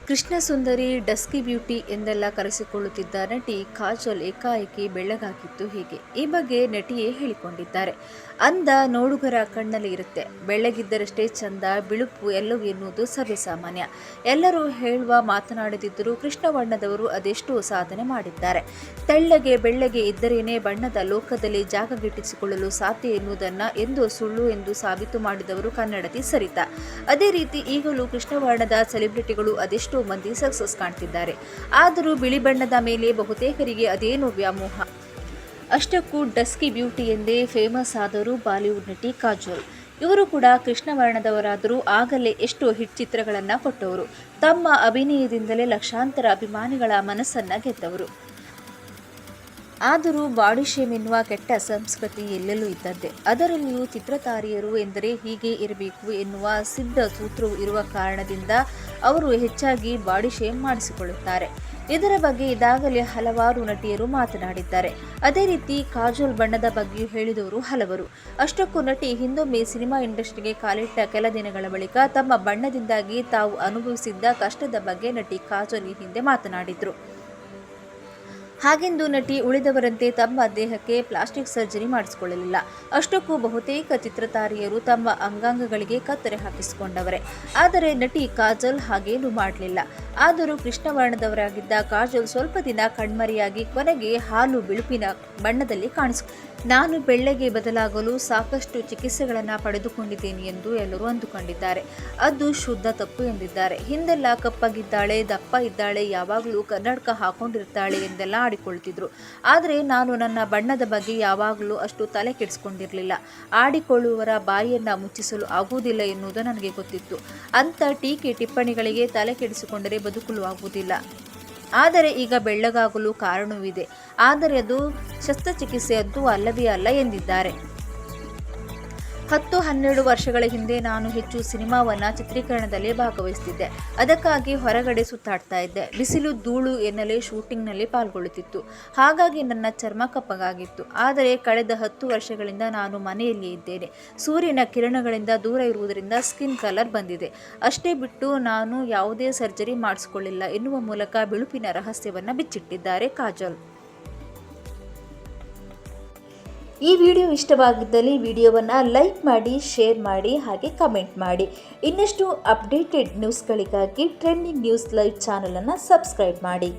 ಕೃಷ್ಣ ಸುಂದರಿ, dusky beauty ಎಂದೆಲ್ಲ ಕರೆಸಿಕೊಳ್ಳುತ್ತಿದ್ದ ನಟಿ ಕಾಜಲ್ ಏಕಾಏಕಿ ಬೆಳ್ಳಗಾಗಿದ್ದು ಹೀಗೆ. ಈ ಬಗ್ಗೆ ನಟಿಯೇ ಹೇಳಿಕೊಂಡಿದ್ದಾರೆ. ಅಂದ ನೋಡುಗರ ಕಣ್ಣಲ್ಲಿ ಇರುತ್ತೆ. ಬೆಳ್ಳಗಿದ್ದರಷ್ಟೇ ಚಂದ, ಬಿಳುಪು ಎಲ್ಲವೂ ಎನ್ನುವುದು ಸರ್ವೇಸಾಮಾನ್ಯ. ಎಲ್ಲರೂ ಹೇಳುವ ಮಾತನಾಡದಿದ್ದರೂ ಕೃಷ್ಣ ಬಣ್ಣದವರು ಅದೆಷ್ಟೋ ಸಾಧನೆ ಮಾಡಿದ್ದಾರೆ. ತೆಳ್ಳಗೆ ಬೆಳ್ಳಗೆ ಇದ್ದರೇನೆ ಬಣ್ಣದ ಲೋಕದಲ್ಲಿ ಜಾಗ ಗಿಟ್ಟಿಸಿಕೊಳ್ಳಲು ಸಾಧ್ಯ ಎನ್ನುವುದನ್ನು ಎಂದೋ ಸುಳ್ಳು ಎಂದು ಸಾಬೀತು ಮಾಡಿದವರು ಕನ್ನಡತಿ ಸರಿತಾ. ಅದೇ ರೀತಿ ಈಗಲೂ ಕೃಷ್ಣ ವರ್ಣದ ಸೆಲೆಬ್ರಿಟಿಗಳು ಅದೆಷ್ಟೋ ಮಂದಿ ಸಕ್ಸಸ್ ಕಾಣ್ತಿದ್ದಾರೆ. ಆದರೂ ಬಿಳಿ ಬಣ್ಣದ ಮೇಲೆ ಬಹುತೇಕರಿಗೆ ಅದೇನು ವ್ಯಾಮೋಹ. ಅಷ್ಟಕ್ಕೂ ಡಸ್ಕಿ ಬ್ಯೂಟಿ ಎಂದೇ ಫೇಮಸ್ ಆದರು ಬಾಲಿವುಡ್ ನಟಿ ಕಾಜೋಲ್. ಇವರು ಕೂಡ ಕೃಷ್ಣ ವರ್ಣದವರಾದರೂ ಆಗಲೇ ಎಷ್ಟೋ ಹಿಟ್ ಚಿತ್ರಗಳನ್ನು ಕೊಟ್ಟವರು. ತಮ್ಮ ಅಭಿನಯದಿಂದಲೇ ಲಕ್ಷಾಂತರ ಅಭಿಮಾನಿಗಳ ಮನಸ್ಸನ್ನ ಗೆದ್ದವರು. ಆದರೂ ಬಾಡಿ ಶೇಮ್ ಎನ್ನುವ ಕೆಟ್ಟ ಸಂಸ್ಕೃತಿ ಎಲ್ಲೆಲ್ಲೂ ಇದ್ದದ್ದೇ. ಅದರಲ್ಲಿಯೂ ಚಿತ್ರತಾರಿಯರು ಎಂದರೆ ಹೀಗೆ ಇರಬೇಕು ಎನ್ನುವ ಸಿದ್ಧ ಸೂತ್ರವು ಇರುವ ಕಾರಣದಿಂದ ಅವರು ಹೆಚ್ಚಾಗಿ ಬಾಡಿ ಶೇಮ್ ಮಾಡಿಸಿಕೊಳ್ಳುತ್ತಾರೆ. ಇದರ ಬಗ್ಗೆ ಇದಾಗಲೇ ಹಲವಾರು ನಟಿಯರು ಮಾತನಾಡಿದ್ದಾರೆ. ಅದೇ ರೀತಿ ಕಾಜೋಲ್ ಬಣ್ಣದ ಬಗ್ಗೆಯೂ ಹೇಳಿದವರು ಹಲವರು. ಅಷ್ಟಕ್ಕೂ ನಟಿ ಹಿಂದೊಮ್ಮೆ ಸಿನಿಮಾ ಇಂಡಸ್ಟ್ರಿಗೆ ಕಾಲಿಟ್ಟ ಕೆಲ ದಿನಗಳ ಬಳಿಕ ತಮ್ಮ ಬಣ್ಣದಿಂದಾಗಿ ತಾವು ಅನುಭವಿಸಿದ್ದ ಕಷ್ಟದ ಬಗ್ಗೆ ನಟಿ ಕಾಜೋಲ್ ಈ ಹಿಂದೆ ಮಾತನಾಡಿದ್ರು. ಹಾಗೆಂದು ನಟಿ ಉಳಿದವರಂತೆ ತಮ್ಮ ದೇಹಕ್ಕೆ ಪ್ಲಾಸ್ಟಿಕ್ ಸರ್ಜರಿ ಮಾಡಿಸಿಕೊಳ್ಳಲಿಲ್ಲ. ಅಷ್ಟಕ್ಕೂ ಬಹುತೇಕ ಚಿತ್ರತಾರಿಯರು ತಮ್ಮ ಅಂಗಾಂಗಗಳಿಗೆ ಕತ್ತರಿ ಹಾಕಿಸಿಕೊಂಡವರೇ. ಆದರೆ ನಟಿ ಕಾಜಲ್ ಹಾಗೇನೂ ಮಾಡಲಿಲ್ಲ. ಆದರೂ ಕೃಷ್ಣ ವರ್ಣದವರಾಗಿದ್ದ ಕಾಜಲ್ ಸ್ವಲ್ಪ ದಿನ ಕಣ್ಮರೆಯಾಗಿ ಕೊನೆಗೆ ಹಾಲು ಬಿಳುಪಿನ ಬಣ್ಣದಲ್ಲಿ ನಾನು ಬೆಳ್ಳಗೆ ಬದಲಾಗಲು ಸಾಕಷ್ಟು ಚಿಕಿತ್ಸೆಗಳನ್ನು ಪಡೆದುಕೊಂಡಿದ್ದೇನೆ ಎಂದು ಎಲ್ಲರೂ ಅಂದುಕೊಂಡಿದ್ದಾರೆ. ಅದು ಶುದ್ಧ ತಪ್ಪು ಎಂದಿದ್ದಾರೆ. ಹಿಂದೆಲ್ಲ ಕಪ್ಪಗಿದ್ದಾಳೆ, ದಪ್ಪ ಇದ್ದಾಳೆ, ಯಾವಾಗಲೂ ಕನ್ನಡಕ ಹಾಕೊಂಡಿರ್ತಾಳೆ ಎಂದೆಲ್ಲ ಆಡಿಕೊಳ್ತಿದ್ರು. ಆದರೆ ನಾನು ನನ್ನ ಬಣ್ಣದ ಬಗ್ಗೆ ಯಾವಾಗಲೂ ಅಷ್ಟು ತಲೆ ಕೆಡಿಸ್ಕೊಂಡಿರಲಿಲ್ಲ. ಆಡಿಕೊಳ್ಳುವವರ ಬಾಯಿಯನ್ನು ಮುಚ್ಚಿಸಲು ಆಗುವುದಿಲ್ಲ ಎನ್ನುವುದು ನನಗೆ ಗೊತ್ತಿತ್ತು. ಅಂಥ ಟೀಕೆ ಟಿಪ್ಪಣಿಗಳಿಗೆ ತಲೆ ಕೆಡಿಸಿಕೊಂಡರೆ ಬದುಕಲು ಆಗುವುದಿಲ್ಲ. ಆದರೆ ಈಗ ಬೆಳ್ಳಗಾಗಲು ಕಾರಣವಿದೆ. ಆದರೆ ಅದು ಶಸ್ತ್ರಚಿಕಿತ್ಸೆ ಅಂತೂ ಅಲ್ಲವೇ ಅಲ್ಲ ಎಂದಿದ್ದಾರೆ. 10-12 ವರ್ಷಗಳ ಹಿಂದೆ ನಾನು ಹೆಚ್ಚು ಸಿನಿಮಾವನ್ನು ಚಿತ್ರೀಕರಣದಲ್ಲಿ ಭಾಗವಹಿಸುತ್ತಿದ್ದೆ. ಅದಕ್ಕಾಗಿ ಹೊರಗಡೆ ಸುತ್ತಾಡ್ತಾ ಇದ್ದೆ. ಬಿಸಿಲು ಧೂಳು ಎನ್ನಲೇ ಶೂಟಿಂಗ್ನಲ್ಲಿ ಪಾಲ್ಗೊಳ್ಳುತ್ತಿತ್ತು. ಹಾಗಾಗಿ ನನ್ನ ಚರ್ಮ ಕಪ್ಪಗಾಗಿತ್ತು. ಆದರೆ ಕಳೆದ 10 ವರ್ಷಗಳಿಂದ ನಾನು ಮನೆಯಲ್ಲಿಯೇ ಇದ್ದೇನೆ. ಸೂರ್ಯನ ಕಿರಣಗಳಿಂದ ದೂರ ಇರುವುದರಿಂದ ಸ್ಕಿನ್ ಕಲರ್ ಬಂದಿದೆ. ಅಷ್ಟೇ ಬಿಟ್ಟು ನಾನು ಯಾವುದೇ ಸರ್ಜರಿ ಮಾಡಿಸಿಕೊಳ್ಳಿಲ್ಲ ಎನ್ನುವ ಮೂಲಕ ಬಿಳುಪಿನ ರಹಸ್ಯವನ್ನು ಬಿಚ್ಚಿಟ್ಟಿದ್ದಾರೆ ಕಾಜಲ್. ಈ ವಿಡಿಯೋ ಇಷ್ಟವಾಗಿದ್ದಲ್ಲಿ ವಿಡಿಯೋವನ್ನು ಲೈಕ್ ಮಾಡಿ, ಶೇರ್ ಮಾಡಿ, ಹಾಗೆ ಕಮೆಂಟ್ ಮಾಡಿ. ಇನ್ನಷ್ಟು ಅಪ್ಡೇಟೆಡ್ ನ್ಯೂಸ್ಗಳಿಗಾಗಿ ಟ್ರೆಂಡಿಂಗ್ ನ್ಯೂಸ್ ಲೈವ್ ಚಾನಲನ್ನು ಸಬ್ಸ್ಕ್ರೈಬ್ ಮಾಡಿ.